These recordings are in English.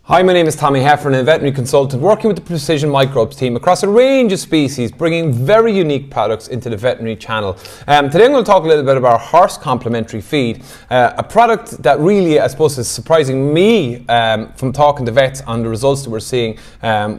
Hi, my name is Tommy Heffernan, a veterinary consultant working with the Precision Microbes team across a range of species, bringing very unique products into the veterinary channel. Today I'm going to talk a little bit about our horse complementary feed, a product that really, I suppose, is surprising me from talking to vets on the results that we're seeing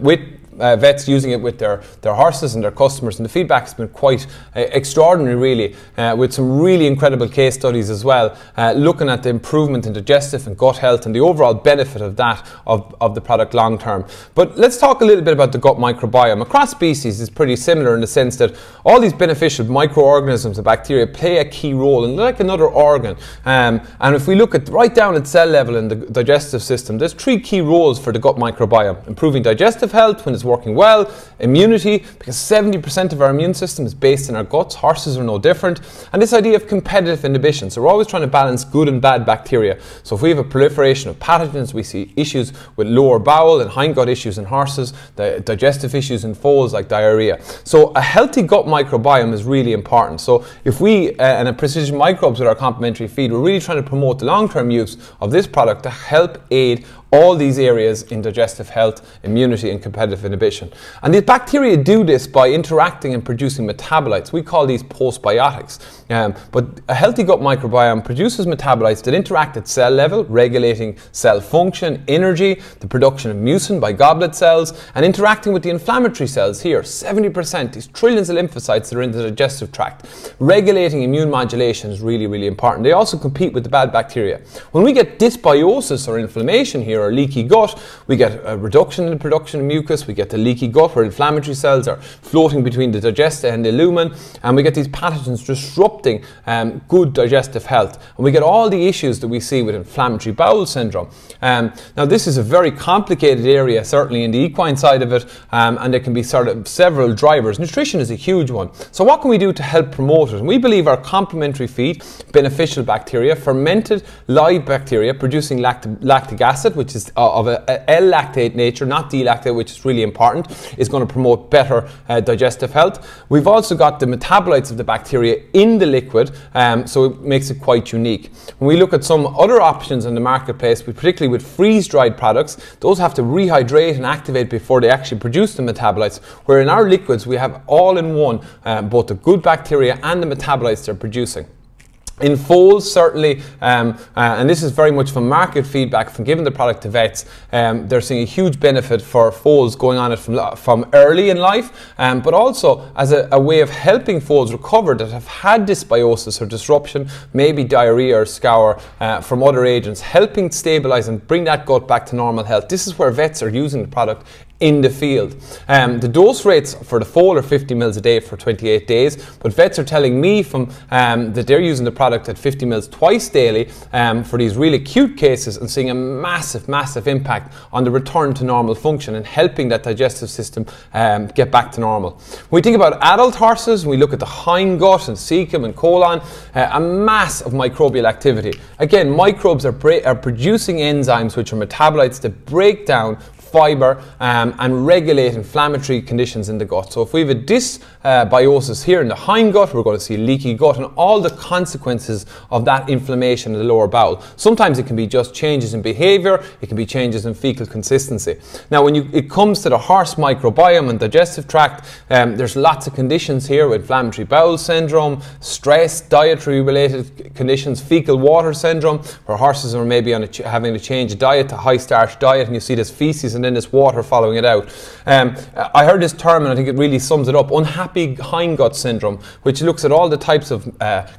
with vets using it with their horses and their customers, and the feedback has been quite extraordinary really, with some really incredible case studies as well, looking at the improvement in digestive and gut health and the overall benefit of that of the product long term. But let's talk a little bit about the gut microbiome. Across species is pretty similar in the sense that all these beneficial microorganisms and bacteria play a key role, and like another organ, and if we look at right down at cell level in the digestive system, there's three key roles for the gut microbiome: improving digestive health when it's working well, immunity, because 70% of our immune system is based in our guts. Horses are no different. And this idea of competitive inhibition. So we're always trying to balance good and bad bacteria. So if we have a proliferation of pathogens, we see issues with lower bowel and hindgut issues in horses, the digestive issues in foals like diarrhea. So a healthy gut microbiome is really important. So if we, and at Precision Microbes with our complementary feed, we're really trying to promote the long-term use of this product to help aid all these areas in digestive health, immunity and competitive inhibition. And the bacteria do this by interacting and producing metabolites. We call these postbiotics. But a healthy gut microbiome produces metabolites that interact at cell level, regulating cell function, energy, the production of mucin by goblet cells, and interacting with the inflammatory cells here, 70%, these trillions of lymphocytes that are in the digestive tract. Regulating immune modulation is really, really important. They also compete with the bad bacteria. When we get dysbiosis or inflammation here, or leaky gut, we get a reduction in the production of mucus, we get the leaky gut where inflammatory cells are floating between the digesta and the lumen, and we get these pathogens disrupting good digestive health, and we get all the issues that we see with inflammatory bowel syndrome. Now this is a very complicated area, certainly in the equine side of it, and there can be sort of several drivers. Nutrition is a huge one. So what can we do to help promote it? And we believe our complementary feed, beneficial bacteria, fermented live bacteria producing lactic acid, which is of a L-lactate nature, not D-lactate, which is really important, is going to promote better digestive health. We've also got the metabolites of the bacteria in the liquid, so it makes it quite unique. When we look at some other options in the marketplace, particularly with freeze-dried products, those have to rehydrate and activate before they actually produce the metabolites, where in our liquids we have all in one, both the good bacteria and the metabolites they're producing. In foals, certainly, and this is very much from market feedback from giving the product to vets, they're seeing a huge benefit for foals going on it from early in life, but also as a way of helping foals recover that have had dysbiosis or disruption, maybe diarrhea or scour from other agents, helping stabilize and bring that gut back to normal health. This is where vets are using the product in the field. The dose rates for the foal are 50 mils a day for 28 days, but vets are telling me that they're using the product at 50 mils twice daily for these really acute cases, and seeing a massive impact on the return to normal function and helping that digestive system get back to normal. When we think about adult horses, we look at the hindgut and cecum and colon, a mass of microbial activity. Again, microbes are producing enzymes which are metabolites that break down fiber and regulate inflammatory conditions in the gut. So if we have a dysbiosis here in the hindgut, we're going to see leaky gut and all the consequences of that inflammation in the lower bowel. Sometimes it can be just changes in behavior, it can be changes in fecal consistency. Now when it comes to the horse microbiome and digestive tract, there's lots of conditions here with inflammatory bowel syndrome, stress, dietary related conditions, fecal water syndrome, where horses are maybe having to change a diet to high starch diet, and you see this feces and then this water following it out. I heard this term and I think it really sums it up: unhappy hindgut syndrome, which looks at all the types of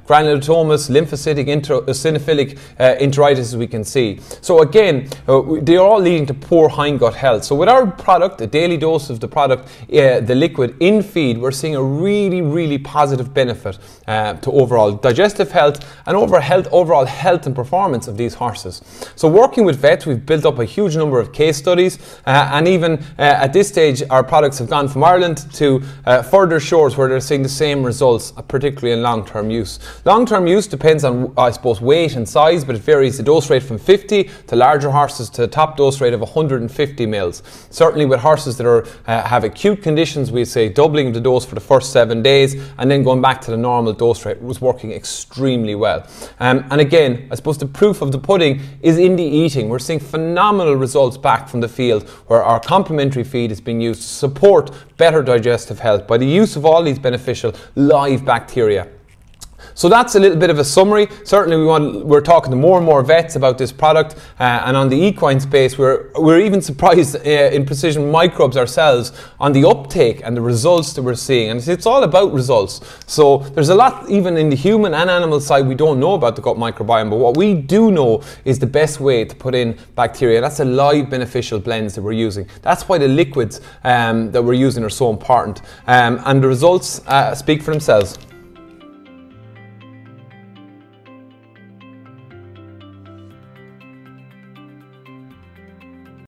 granulomatous, lymphocytic, eosinophilic enteritis we can see. So again, they are all leading to poor hindgut health. So with our product, a daily dose of the product, the liquid in feed, we're seeing a really positive benefit to overall digestive health and overall health and performance of these horses. So working with vets, we've built up a huge number of case studies. And even at this stage, our products have gone from Ireland to further shores where they're seeing the same results, particularly in long-term use. Long-term use depends on, I suppose, weight and size, but it varies the dose rate from 50 to larger horses to a top dose rate of 150 mils. Certainly with horses that are have acute conditions, we say doubling the dose for the first 7 days and then going back to the normal dose rate was working extremely well. And again, I suppose the proof of the pudding is in the eating. We're seeing phenomenal results back from the field where our complementary feed is being used to support better digestive health by the use of all these beneficial live bacteria. So that's a little bit of a summary. Certainly we're talking to more and more vets about this product, and on the equine space we're even surprised in Precision Microbes ourselves on the uptake and the results that we're seeing, and it's all about results. So there's a lot even in the human and animal side we don't know about the gut microbiome, but what we do know is the best way to put in bacteria. That's a live beneficial blends that we're using. That's why the liquids that we're using are so important, and the results speak for themselves.